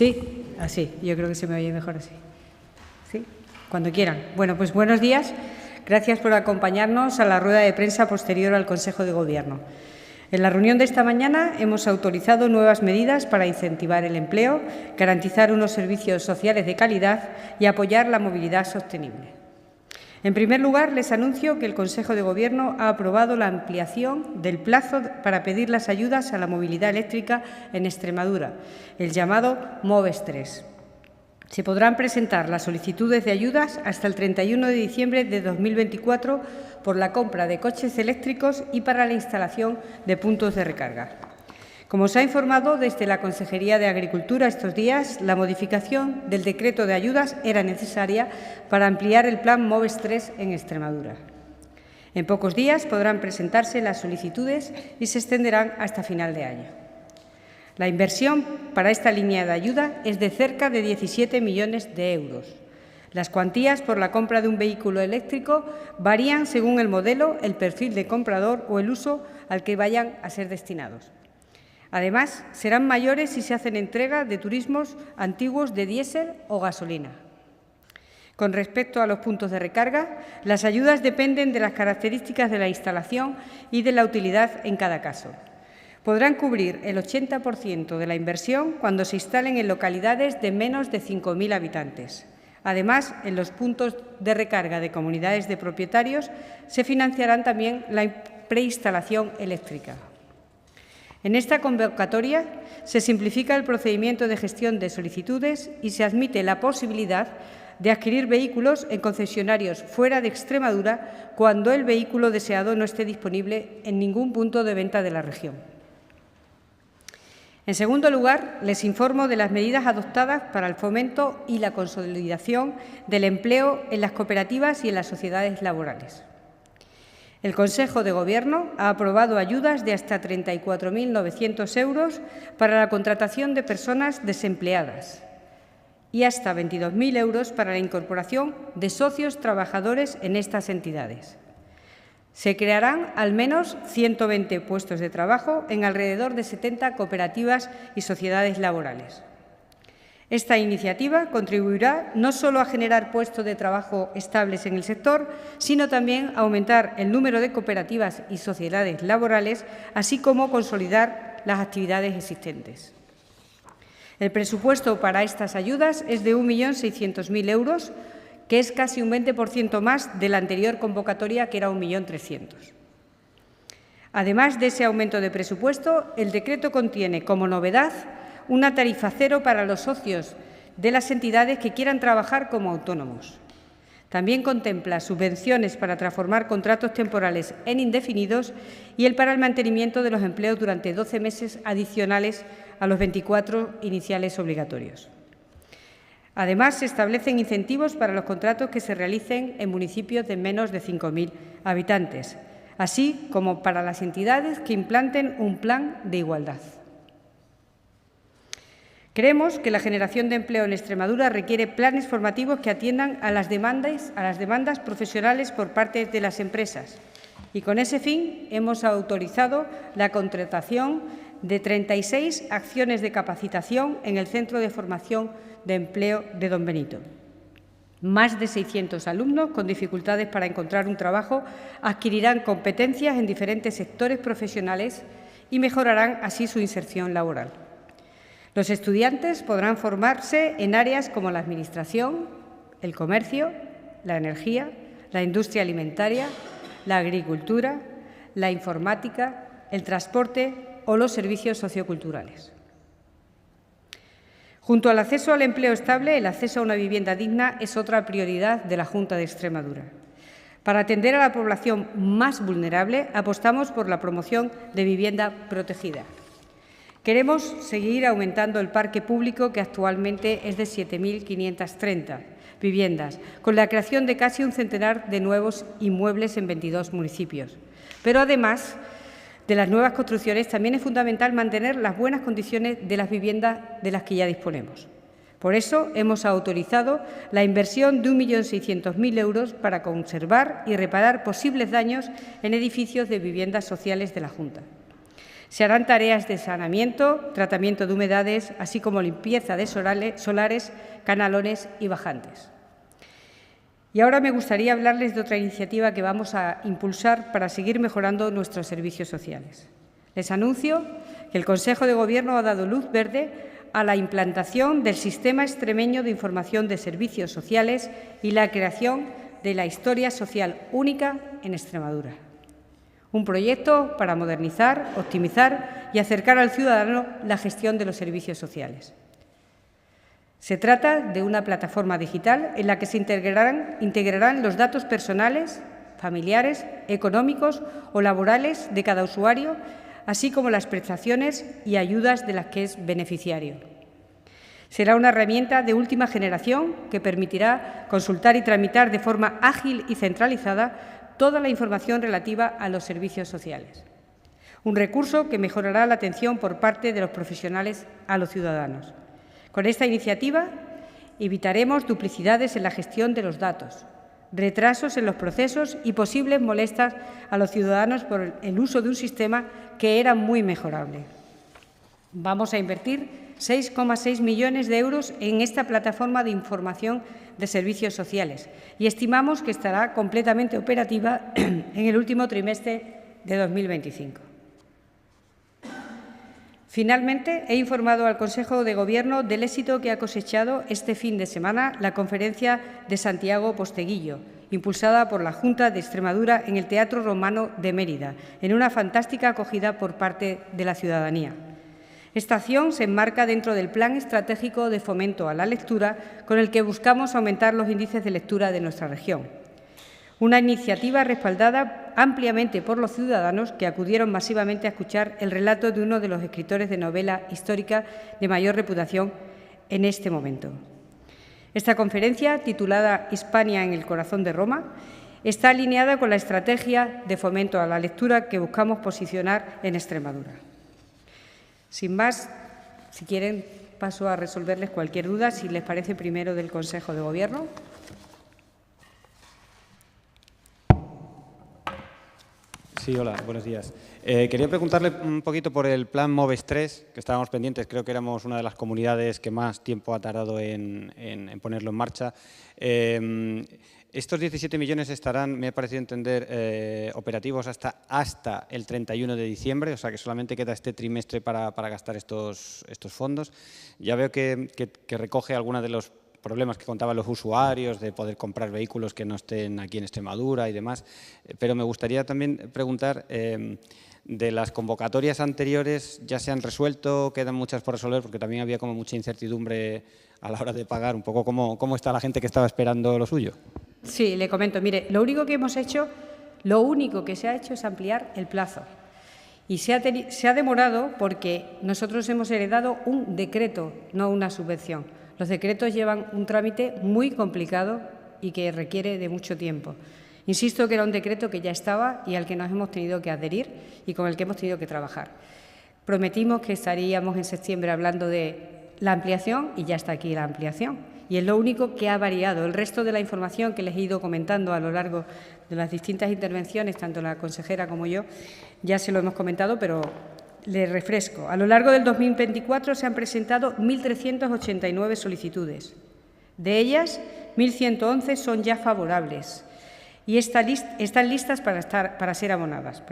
Sí, así. Yo creo que se me oye mejor así. Sí, cuando quieran. Bueno, pues buenos días. Gracias por acompañarnos a la rueda de prensa posterior al Consejo de Gobierno. En la reunión de esta mañana hemos autorizado nuevas medidas para incentivar el empleo, garantizar unos servicios sociales de calidad y apoyar la movilidad sostenible. En primer lugar, les anuncio que el Consejo de Gobierno ha aprobado la ampliación del plazo para pedir las ayudas a la movilidad eléctrica en Extremadura, el llamado MOVES 3. Se podrán presentar las solicitudes de ayudas hasta el 31 de diciembre de 2024 por la compra de coches eléctricos y para la instalación de puntos de recarga. Como se ha informado desde la Consejería de Agricultura estos días, la modificación del decreto de ayudas era necesaria para ampliar el plan MOVES 3 en Extremadura. En pocos días podrán presentarse las solicitudes y se extenderán hasta final de año. La inversión para esta línea de ayuda es de cerca de 17 millones de euros. Las cuantías por la compra de un vehículo eléctrico varían según el modelo, el perfil de comprador o el uso al que vayan a ser destinados. Además, serán mayores si se hacen entrega de turismos antiguos de diésel o gasolina. Con respecto a los puntos de recarga, las ayudas dependen de las características de la instalación y de la utilidad en cada caso. Podrán cubrir el 80% de la inversión cuando se instalen en localidades de menos de 5.000 habitantes. Además, en los puntos de recarga de comunidades de propietarios se financiarán también la preinstalación eléctrica. En esta convocatoria se simplifica el procedimiento de gestión de solicitudes y se admite la posibilidad de adquirir vehículos en concesionarios fuera de Extremadura cuando el vehículo deseado no esté disponible en ningún punto de venta de la región. En segundo lugar, les informo de las medidas adoptadas para el fomento y la consolidación del empleo en las cooperativas y en las sociedades laborales. El Consejo de Gobierno ha aprobado ayudas de hasta 34.900 euros para la contratación de personas desempleadas y hasta 22.000 euros para la incorporación de socios trabajadores en estas entidades. Se crearán al menos 120 puestos de trabajo en alrededor de 70 cooperativas y sociedades laborales. Esta iniciativa contribuirá no solo a generar puestos de trabajo estables en el sector, sino también a aumentar el número de cooperativas y sociedades laborales, así como consolidar las actividades existentes. El presupuesto para estas ayudas es de 1.600.000 euros, que es casi un 20% más de la anterior convocatoria, que era 1.300.000. Además de ese aumento de presupuesto, el decreto contiene como novedad una tarifa cero para los socios de las entidades que quieran trabajar como autónomos. También contempla subvenciones para transformar contratos temporales en indefinidos y para el mantenimiento de los empleos durante 12 meses adicionales a los 24 iniciales obligatorios. Además, se establecen incentivos para los contratos que se realicen en municipios de menos de 5.000 habitantes, así como para las entidades que implanten un plan de igualdad. Creemos que la generación de empleo en Extremadura requiere planes formativos que atiendan a las demandas profesionales por parte de las empresas y con ese fin hemos autorizado la contratación de 36 acciones de capacitación en el Centro de Formación de Empleo de Don Benito. Más de 600 alumnos con dificultades para encontrar un trabajo adquirirán competencias en diferentes sectores profesionales y mejorarán así su inserción laboral. Los estudiantes podrán formarse en áreas como la administración, el comercio, la energía, la industria alimentaria, la agricultura, la informática, el transporte o los servicios socioculturales. Junto al acceso al empleo estable, el acceso a una vivienda digna es otra prioridad de la Junta de Extremadura. Para atender a la población más vulnerable, apostamos por la promoción de vivienda protegida. Queremos seguir aumentando el parque público, que actualmente es de 7.530 viviendas, con la creación de casi un centenar de nuevos inmuebles en 22 municipios. Pero, además de las nuevas construcciones, también es fundamental mantener las buenas condiciones de las viviendas de las que ya disponemos. Por eso, hemos autorizado la inversión de 1.600.000 euros para conservar y reparar posibles daños en edificios de viviendas sociales de la Junta. Se harán tareas de saneamiento, tratamiento de humedades, así como limpieza de solares, canalones y bajantes. Y ahora me gustaría hablarles de otra iniciativa que vamos a impulsar para seguir mejorando nuestros servicios sociales. Les anuncio que el Consejo de Gobierno ha dado luz verde a la implantación del Sistema Extremeño de Información de Servicios Sociales y la creación de la Historia Social Única en Extremadura. Un proyecto para modernizar, optimizar y acercar al ciudadano la gestión de los servicios sociales. Se trata de una plataforma digital en la que se integrarán los datos personales, familiares, económicos o laborales de cada usuario, así como las prestaciones y ayudas de las que es beneficiario. Será una herramienta de última generación que permitirá consultar y tramitar de forma ágil y centralizada toda la información relativa a los servicios sociales. Un recurso que mejorará la atención por parte de los profesionales a los ciudadanos. Con esta iniciativa evitaremos duplicidades en la gestión de los datos, retrasos en los procesos y posibles molestias a los ciudadanos por el uso de un sistema que era muy mejorable. Vamos a invertir 6,6 millones de euros en esta plataforma de información de servicios sociales y estimamos que estará completamente operativa en el último trimestre de 2025. Finalmente, he informado al Consejo de Gobierno del éxito que ha cosechado este fin de semana la Conferencia de Santiago Posteguillo, impulsada por la Junta de Extremadura en el Teatro Romano de Mérida, en una fantástica acogida por parte de la ciudadanía. Esta acción se enmarca dentro del Plan Estratégico de Fomento a la Lectura, con el que buscamos aumentar los índices de lectura de nuestra región. Una iniciativa respaldada ampliamente por los ciudadanos que acudieron masivamente a escuchar el relato de uno de los escritores de novela histórica de mayor reputación en este momento. Esta conferencia, titulada Hispania en el corazón de Roma, está alineada con la estrategia de fomento a la lectura que buscamos posicionar en Extremadura. Sin más, si quieren, paso a resolverles cualquier duda, si les parece, primero del Consejo de Gobierno. Sí, hola, buenos días. Quería preguntarle un poquito por el plan MOVES 3, que estábamos pendientes. Creo que éramos una de las comunidades que más tiempo ha tardado en ponerlo en marcha. Estos 17 millones estarán, me ha parecido entender, operativos hasta el 31 de diciembre, o sea que solamente queda este trimestre para gastar estos fondos. Ya veo que recoge algunos de los problemas que contaban los usuarios, de poder comprar vehículos que no estén aquí en Extremadura y demás, pero me gustaría también preguntar, de las convocatorias anteriores, ¿ya se han resuelto? ¿Quedan muchas por resolver? Porque también había como mucha incertidumbre a la hora de pagar, un poco cómo está la gente que estaba esperando lo suyo. Sí, le comento. Mire, lo único que se ha hecho es ampliar el plazo. Y se ha demorado porque nosotros hemos heredado un decreto, no una subvención. Los decretos llevan un trámite muy complicado y que requiere de mucho tiempo. Insisto que era un decreto que ya estaba y al que nos hemos tenido que adherir y con el que hemos tenido que trabajar. Prometimos que estaríamos en septiembre hablando de la ampliación y ya está aquí la ampliación. Y es lo único que ha variado. El resto de la información que les he ido comentando a lo largo de las distintas intervenciones, tanto la consejera como yo, ya se lo hemos comentado, pero le refresco. A lo largo del 2024 se han presentado 1.389 solicitudes. De ellas, 1.111 son ya favorables y están listas para ser abonadas.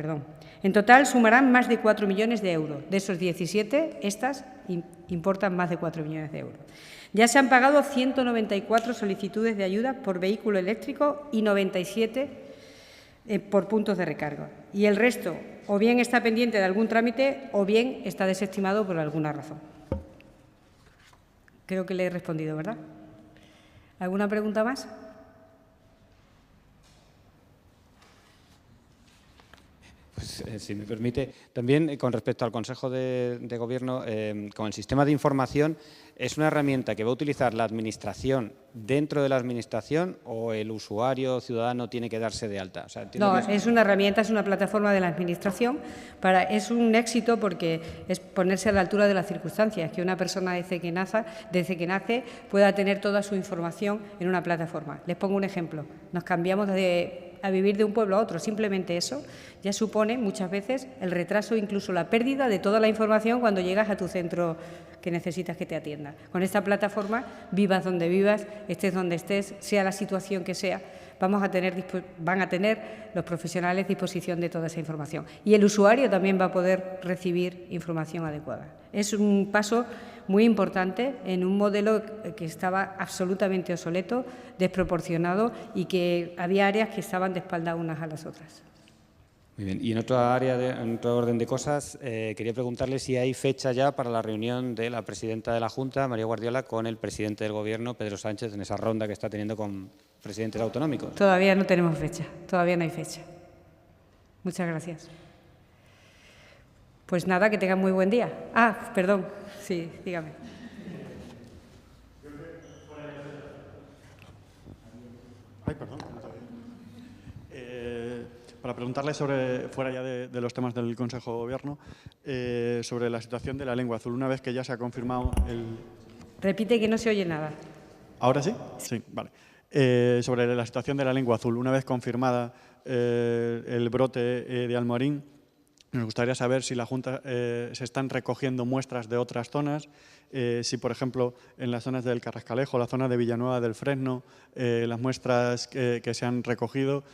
En total, sumarán más de 4 millones de euros. De esos 17, estas importan más de 4 millones de euros. Ya se han pagado 194 solicitudes de ayuda por vehículo eléctrico y 97 por puntos de recarga. Y el resto o bien está pendiente de algún trámite o bien está desestimado por alguna razón. Creo que le he respondido, ¿verdad? ¿Alguna pregunta más? Pues, si me permite, también con respecto al Consejo de Gobierno, con el sistema de información, ¿es una herramienta que va a utilizar la Administración dentro de la Administración o el usuario ciudadano tiene que darse de alta? O sea, no, es una herramienta, es una plataforma de la Administración. Es un éxito porque es ponerse a la altura de las circunstancias, que una persona desde que nace pueda tener toda su información en una plataforma. Les pongo un ejemplo. Nos cambiamos de a vivir de un pueblo a otro. Simplemente eso ya supone muchas veces el retraso, incluso la pérdida de toda la información cuando llegas a tu centro que necesitas que te atienda. Con esta plataforma, vivas donde vivas, estés donde estés, sea la situación que sea, van a tener los profesionales disposición de toda esa información. Y el usuario también va a poder recibir información adecuada. Es un paso muy importante en un modelo que estaba absolutamente obsoleto, desproporcionado y que había áreas que estaban de espalda unas a las otras. Muy bien. Y en otra área, en otro orden de cosas, quería preguntarle si hay fecha ya para la reunión de la presidenta de la Junta, María Guardiola, con el presidente del Gobierno, Pedro Sánchez, en esa ronda que está teniendo con presidentes autonómicos. Todavía no tenemos fecha, todavía no hay fecha. Muchas gracias. Pues nada, que tengan muy buen día. Ah, perdón, sí, dígame. Ay, perdón. Para preguntarle sobre, fuera ya de los temas del Consejo de Gobierno, sobre la situación de la lengua azul, una vez que ya se ha confirmado el... Repite que no se oye nada. ¿Ahora sí? Sí, vale. Sobre la situación de la lengua azul, una vez confirmada el brote de Almorín, nos gustaría saber si la Junta se están recogiendo muestras de otras zonas, si, por ejemplo, en las zonas del Carrascalejo, la zona de Villanueva del Fresno, las muestras que se han recogido,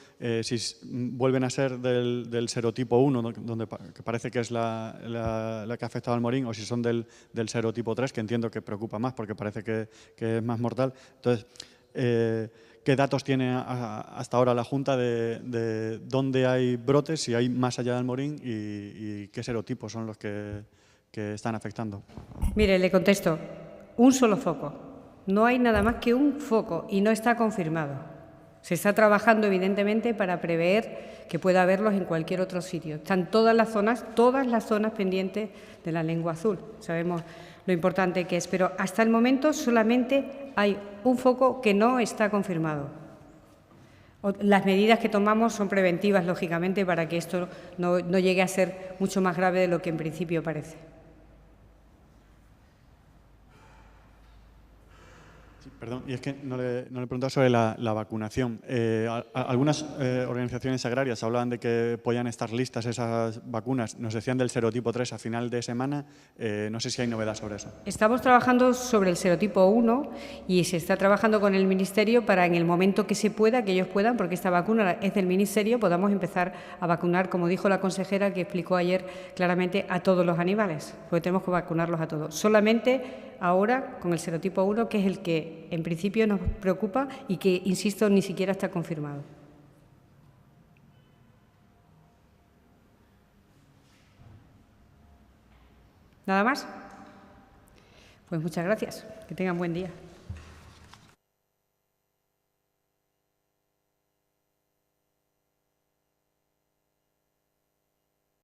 si vuelven a ser del serotipo 1, que parece que es la que ha afectado al Almorín, o si son del serotipo 3, que entiendo que preocupa más porque parece que es más mortal. Entonces, ¿qué datos tiene hasta ahora la Junta de dónde hay brotes, si hay más allá del Almorín y qué serotipos son los que están afectando? Mire, le contesto, un solo foco. No hay nada más que un foco y no está confirmado. Se está trabajando, evidentemente, para prever que pueda haberlos en cualquier otro sitio. Están todas las zonas pendientes de la lengua azul. Sabemos lo importante que es, pero hasta el momento solamente hay un foco que no está confirmado. Las medidas que tomamos son preventivas, lógicamente, para que esto no llegue a ser mucho más grave de lo que en principio parece. Sí, perdón, y es que no le he preguntado sobre la vacunación. Algunas organizaciones agrarias hablaban de que podían estar listas esas vacunas. Nos decían del serotipo 3 a final de semana. No sé si hay novedad sobre eso. Estamos trabajando sobre el serotipo 1 y se está trabajando con el Ministerio para en el momento que se pueda, que ellos puedan, porque esta vacuna es del Ministerio, podamos empezar a vacunar, como dijo la consejera que explicó ayer claramente, a todos los animales, porque tenemos que vacunarlos a todos. Solamente ahora con el serotipo 1, que es el que en principio nos preocupa y que, insisto, ni siquiera está confirmado. ¿Nada más? Pues muchas gracias. Que tengan buen día.